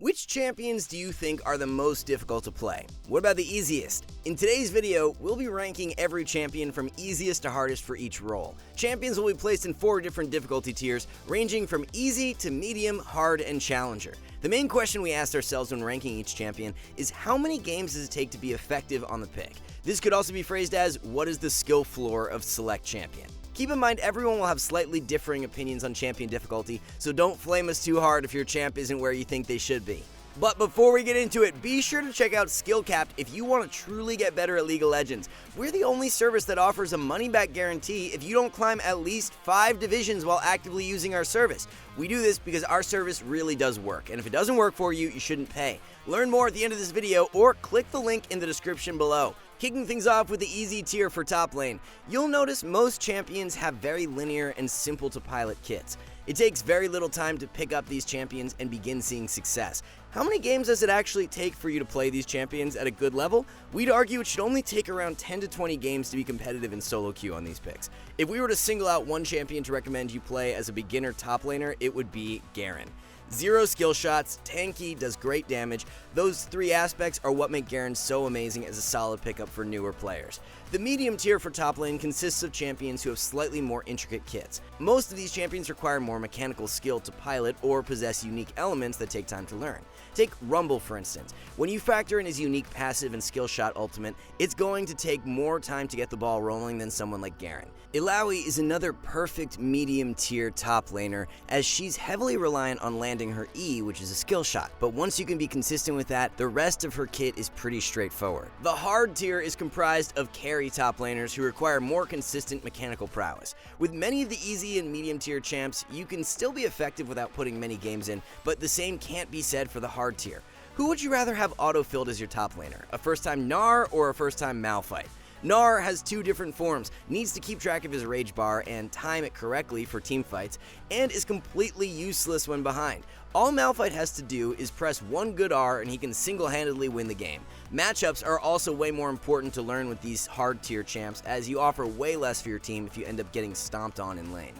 Which champions do you think are the most difficult to play? What about the easiest? In today's video, we'll be ranking every champion from easiest to hardest for each role. Champions will be placed in 4 different difficulty tiers, ranging from easy to medium, hard, and challenger. The main question we asked ourselves when ranking each champion is how many games does it take to be effective on the pick? This could also be phrased as, what is the skill floor of select champion? Keep in mind, everyone will have slightly differing opinions on champion difficulty, so don't flame us too hard if your champ isn't where you think they should be. But before we get into it, be sure to check out SkillCapped if you want to truly get better at League of Legends. We're the only service that offers a money-back guarantee if you don't climb at least 5 divisions while actively using our service. We do this because our service really does work, and if it doesn't work for you, you shouldn't pay. Learn more at the end of this video or click the link in the description below. Kicking things off with the easy tier for top lane, you'll notice most champions have very linear and simple to pilot kits. It takes very little time to pick up these champions and begin seeing success. How many games does it actually take for you to play these champions at a good level? We'd argue it should only take around 10 to 20 games to be competitive in solo queue on these picks. If we were to single out one champion to recommend you play as a beginner top laner, it would be Garen. 0 skill shots, tanky, does great damage. Those 3 aspects are what make Garen so amazing as a solid pickup for newer players. The medium tier for top lane consists of champions who have slightly more intricate kits. Most of these champions require more mechanical skill to pilot or possess unique elements that take time to learn. Take Rumble for instance. When you factor in his unique passive and skill shot ultimate, it's going to take more time to get the ball rolling than someone like Garen. Illaoi is another perfect medium tier top laner as she's heavily reliant on landing her E, which is a skill shot, but once you can be consistent with that, the rest of her kit is pretty straightforward. The hard tier is comprised of carry top laners who require more consistent mechanical prowess. With many of the easy and medium tier champs, you can still be effective without putting many games in, but the same can't be said for the hard tier. Who would you rather have auto-filled as your top laner? A first-time Gnar or a first-time Malphite? Gnar has 2 different forms, needs to keep track of his rage bar and time it correctly for teamfights, and is completely useless when behind. All Malphite has to do is press one good R and he can single-handedly win the game. Matchups are also way more important to learn with these hard tier champs as you offer way less for your team if you end up getting stomped on in lane.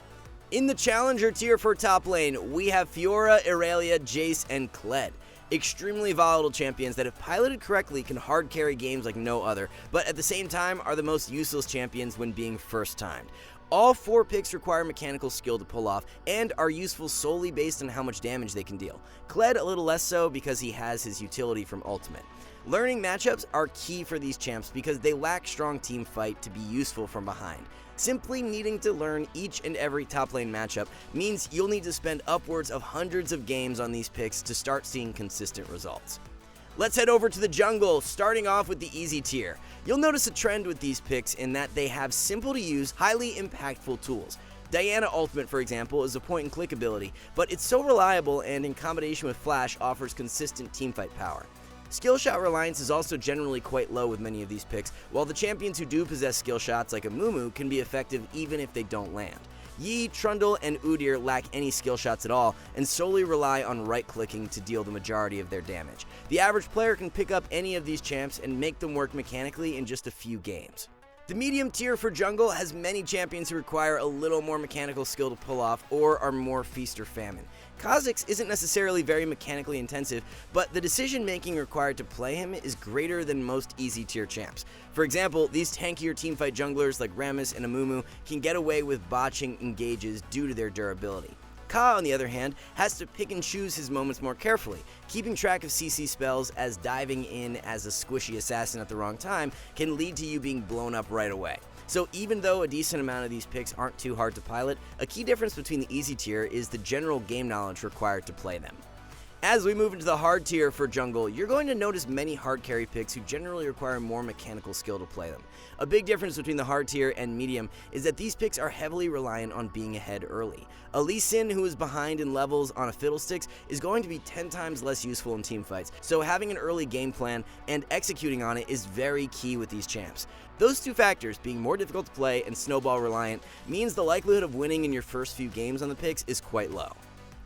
In the challenger tier for top lane, we have Fiora, Irelia, Jace, and Kled. Extremely volatile champions that if piloted correctly can hard carry games like no other, but at the same time are the most useless champions when being first timed. All 4 picks require mechanical skill to pull off and are useful solely based on how much damage they can deal. Kled a little less so because he has his utility from ultimate. Learning matchups are key for these champs because they lack strong team fight to be useful from behind. Simply needing to learn each and every top lane matchup means you'll need to spend upwards of hundreds of games on these picks to start seeing consistent results. Let's head over to the jungle, starting off with the easy tier. You'll notice a trend with these picks in that they have simple to use, highly impactful tools. Diana Ultimate, for example, is a point-and-click ability, but it's so reliable and in combination with Flash offers consistent teamfight power. Skill shot reliance is also generally quite low with many of these picks, while the champions who do possess skill shots like a Mumu can be effective even if they don't land. Yi, Trundle, and Udyr lack any skill shots at all and solely rely on right-clicking to deal the majority of their damage. The average player can pick up any of these champs and make them work mechanically in just a few games. The medium tier for jungle has many champions who require a little more mechanical skill to pull off or are more feast or famine. Kha'Zix isn't necessarily very mechanically intensive, but the decision making required to play him is greater than most easy tier champs. For example, these tankier teamfight junglers like Rammus and Amumu can get away with botching engages due to their durability. Ka, on the other hand, has to pick and choose his moments more carefully, keeping track of CC spells as diving in as a squishy assassin at the wrong time can lead to you being blown up right away. So even though a decent amount of these picks aren't too hard to pilot, a key difference between the easy tier is the general game knowledge required to play them. As we move into the hard tier for jungle, you're going to notice many hard carry picks who generally require more mechanical skill to play them. A big difference between the hard tier and medium is that these picks are heavily reliant on being ahead early. A Lee Sin who is behind in levels on a Fiddlesticks is going to be 10 times less useful in teamfights, so having an early game plan and executing on it is very key with these champs. Those 2 factors, being more difficult to play and snowball reliant, means the likelihood of winning in your first few games on the picks is quite low.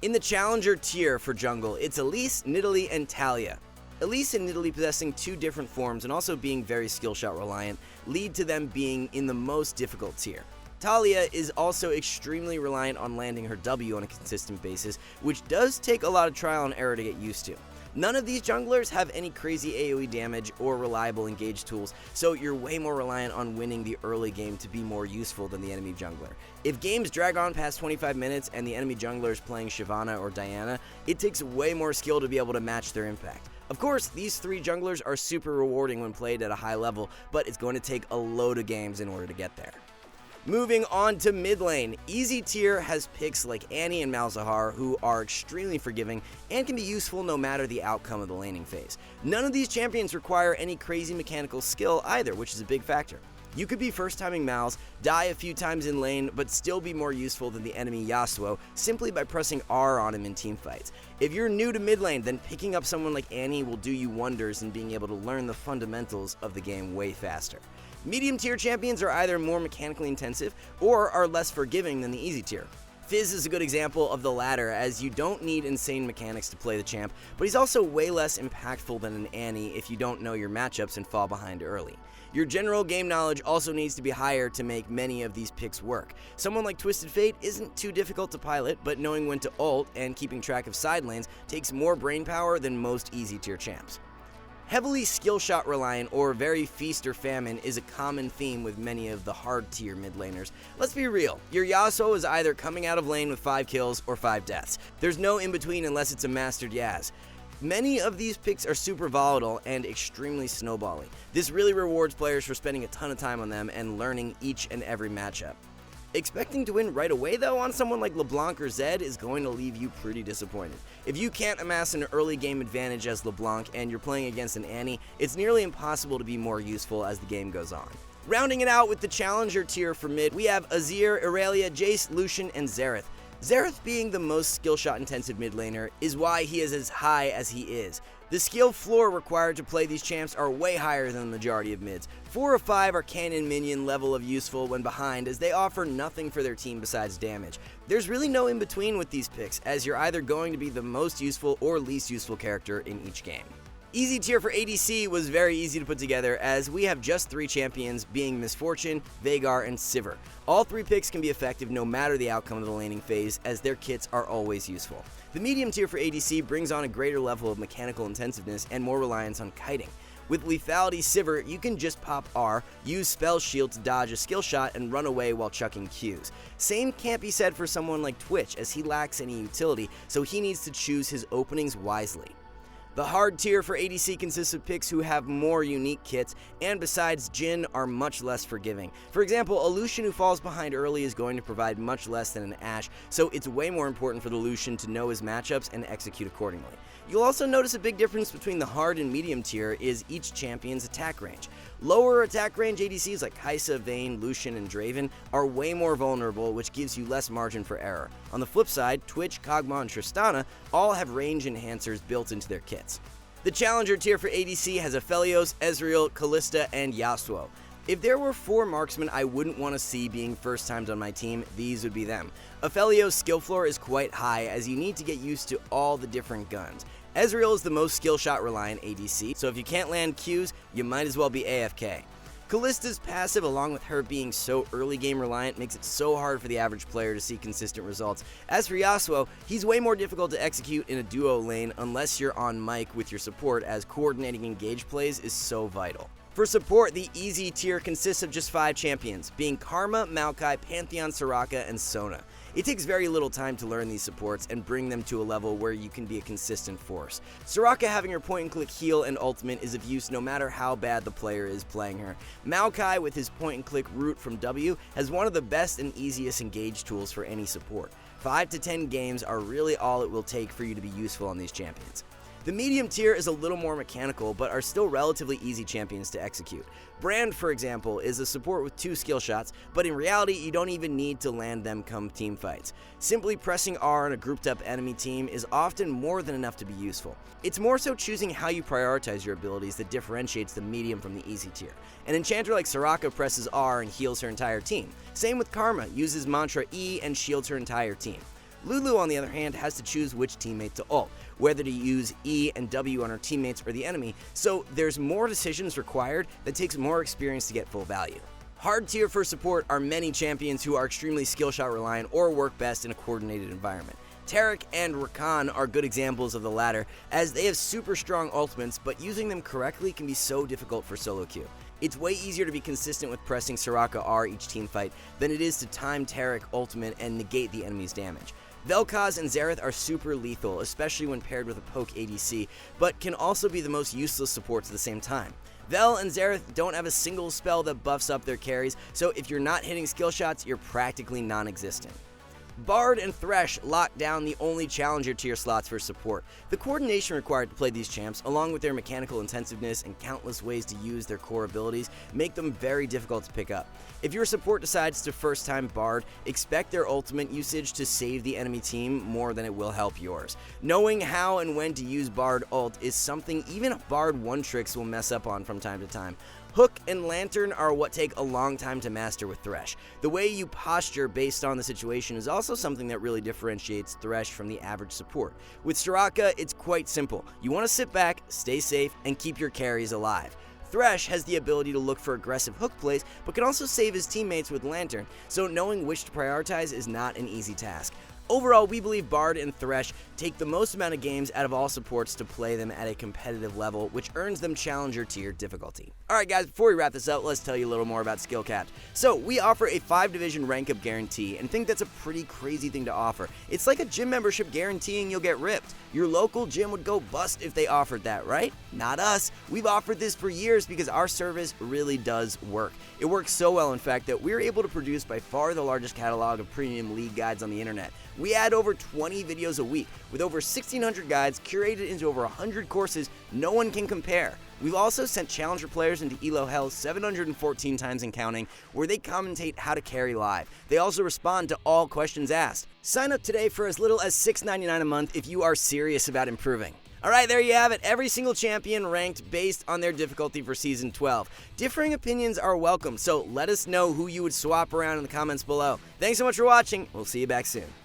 In the challenger tier for jungle, it's Elise, Nidalee, and Talia. Elise and Nidalee possessing 2 different forms and also being very skill shot reliant lead to them being in the most difficult tier. Talia is also extremely reliant on landing her W on a consistent basis, which does take a lot of trial and error to get used to. None of these junglers have any crazy AoE damage or reliable engage tools, so you're way more reliant on winning the early game to be more useful than the enemy jungler. If games drag on past 25 minutes and the enemy jungler is playing Shyvana or Diana, it takes way more skill to be able to match their impact. Of course, these three junglers are super rewarding when played at a high level, but it's going to take a load of games in order to get there. Moving on to mid lane, easy tier has picks like Annie and Malzahar who are extremely forgiving and can be useful no matter the outcome of the laning phase. None of these champions require any crazy mechanical skill either, which is a big factor. You could be first timing Malz, die a few times in lane, but still be more useful than the enemy Yasuo simply by pressing R on him in teamfights. If you're new to mid lane, then picking up someone like Annie will do you wonders in being able to learn the fundamentals of the game way faster. Medium tier champions are either more mechanically intensive or are less forgiving than the easy tier. Fizz is a good example of the latter, as you don't need insane mechanics to play the champ, but he's also way less impactful than an Annie if you don't know your matchups and fall behind early. Your general game knowledge also needs to be higher to make many of these picks work. Someone like Twisted Fate isn't too difficult to pilot, but knowing when to ult and keeping track of side lanes takes more brainpower than most easy tier champs. Heavily skill shot reliant or very feast or famine is a common theme with many of the hard tier mid laners. Let's be real, your Yasuo is either coming out of lane with 5 kills or 5 deaths. There's no in between unless it's a mastered Yaz. Many of these picks are super volatile and extremely snowbally. This really rewards players for spending a ton of time on them and learning each and every matchup. Expecting to win right away though on someone like LeBlanc or Zed is going to leave you pretty disappointed. If you can't amass an early game advantage as LeBlanc and you're playing against an Annie, it's nearly impossible to be more useful as the game goes on. Rounding it out with the challenger tier for mid, we have Azir, Irelia, Jace, Lucian, and Xerath. Xerath being the most skill shot intensive mid laner is why he is as high as he is. The skill floor required to play these champs are way higher than the majority of mids. 4 of 5 are cannon minion level of useful when behind, as they offer nothing for their team besides damage. There's really no in between with these picks, as you're either going to be the most useful or least useful character in each game. Easy tier for ADC was very easy to put together, as we have just 3 champions, being Misfortune, Veigar, and Sivir. All 3 picks can be effective no matter the outcome of the laning phase, as their kits are always useful. The medium tier for ADC brings on a greater level of mechanical intensiveness and more reliance on kiting. With Lethality Sivir, you can just pop R, use Spell Shield to dodge a skill shot, and run away while chucking Qs. Same can't be said for someone like Twitch, as he lacks any utility, so he needs to choose his openings wisely. The hard tier for ADC consists of picks who have more unique kits, and besides Jhin, are much less forgiving. For example, a Lucian who falls behind early is going to provide much less than an Ashe, so it's way more important for the Lucian to know his matchups and execute accordingly. You'll also notice a big difference between the hard and medium tier is each champion's attack range. Lower attack range ADCs like Kai'Sa, Vayne, Lucian, and Draven are way more vulnerable, which gives you less margin for error. On the flip side, Twitch, Kog'Maw, and Tristana all have range enhancers built into their kits. The challenger tier for ADC has Aphelios, Ezreal, Kalista, and Yasuo. If there were 4 marksmen I wouldn't want to see being first times on my team, these would be them. Aphelios' skill floor is quite high, as you need to get used to all the different guns. Ezreal is the most skill shot reliant ADC, so if you can't land Qs, you might as well be AFK. Kalista's passive, along with her being so early game reliant, makes it so hard for the average player to see consistent results. As for Yasuo, he's way more difficult to execute in a duo lane unless you're on mic with your support, as coordinating engage plays is so vital. For support, the easy tier consists of just 5 champions, being Karma, Maokai, Pantheon, Soraka, and Sona. It takes very little time to learn these supports and bring them to a level where you can be a consistent force. Soraka having her point-and-click heal and ultimate is of use no matter how bad the player is playing her. Maokai with his point-and-click root from W has one of the best and easiest engage tools for any support. 5 to 10 games are really all it will take for you to be useful on these champions. The medium tier is a little more mechanical, but are still relatively easy champions to execute. Brand, for example, is a support with 2 skill shots, but in reality, you don't even need to land them come team fights. Simply pressing R on a grouped up enemy team is often more than enough to be useful. It's more so choosing how you prioritize your abilities that differentiates the medium from the easy tier. An enchanter like Soraka presses R and heals her entire team. Same with Karma, uses mantra E and shields her entire team. Lulu, on the other hand, has to choose which teammate to ult, whether to use E and W on her teammates or the enemy, so there's more decisions required that takes more experience to get full value. Hard tier for support are many champions who are extremely skill shot reliant or work best in a coordinated environment. Tarek and Rakan are good examples of the latter, as they have super strong ultimates, but using them correctly can be so difficult for solo queue. It's way easier to be consistent with pressing Soraka R each teamfight than it is to time Tarek ultimate and negate the enemy's damage. Vel'Koz and Xerath are super lethal, especially when paired with a poke ADC, but can also be the most useless supports at the same time. Vel and Xerath don't have a single spell that buffs up their carries, so if you're not hitting skill shots, you're practically non-existent. Bard and Thresh lock down the only challenger tier slots for support. The coordination required to play these champs, along with their mechanical intensiveness and countless ways to use their core abilities, make them very difficult to pick up. If your support decides to first time Bard, expect their ultimate usage to save the enemy team more than it will help yours. Knowing how and when to use Bard ult is something even Bard one-tricks will mess up on from time to time. Hook and Lantern are what take a long time to master with Thresh. The way you posture based on the situation is also something that really differentiates Thresh from the average support. With Soraka, it's quite simple. You want to sit back, stay safe, and keep your carries alive. Thresh has the ability to look for aggressive hook plays, but can also save his teammates with Lantern, so knowing which to prioritize is not an easy task. Overall, we believe Bard and Thresh take the most amount of games out of all supports to play them at a competitive level, which earns them challenger tier difficulty. Alright guys, before we wrap this up, let's tell you a little more about SkillCapped. So, we offer a 5-division rank up guarantee, and think that's a pretty crazy thing to offer. It's like a gym membership guaranteeing you'll get ripped. Your local gym would go bust if they offered that, right? Not us. We've offered this for years because our service really does work. It works so well, in fact, that we're able to produce by far the largest catalog of premium league guides on the internet. We add over 20 videos a week, with over 1,600 guides curated into over 100 courses no one can compare. We've also sent challenger players into ELO Hell 714 times and counting, where they commentate how to carry live. They also respond to all questions asked. Sign up today for as little as $6.99 a month if you are serious about improving. Alright, there you have it. Every single champion ranked based on their difficulty for Season 12. Differing opinions are welcome, so let us know who you would swap around in the comments below. Thanks so much for watching. We'll see you back soon.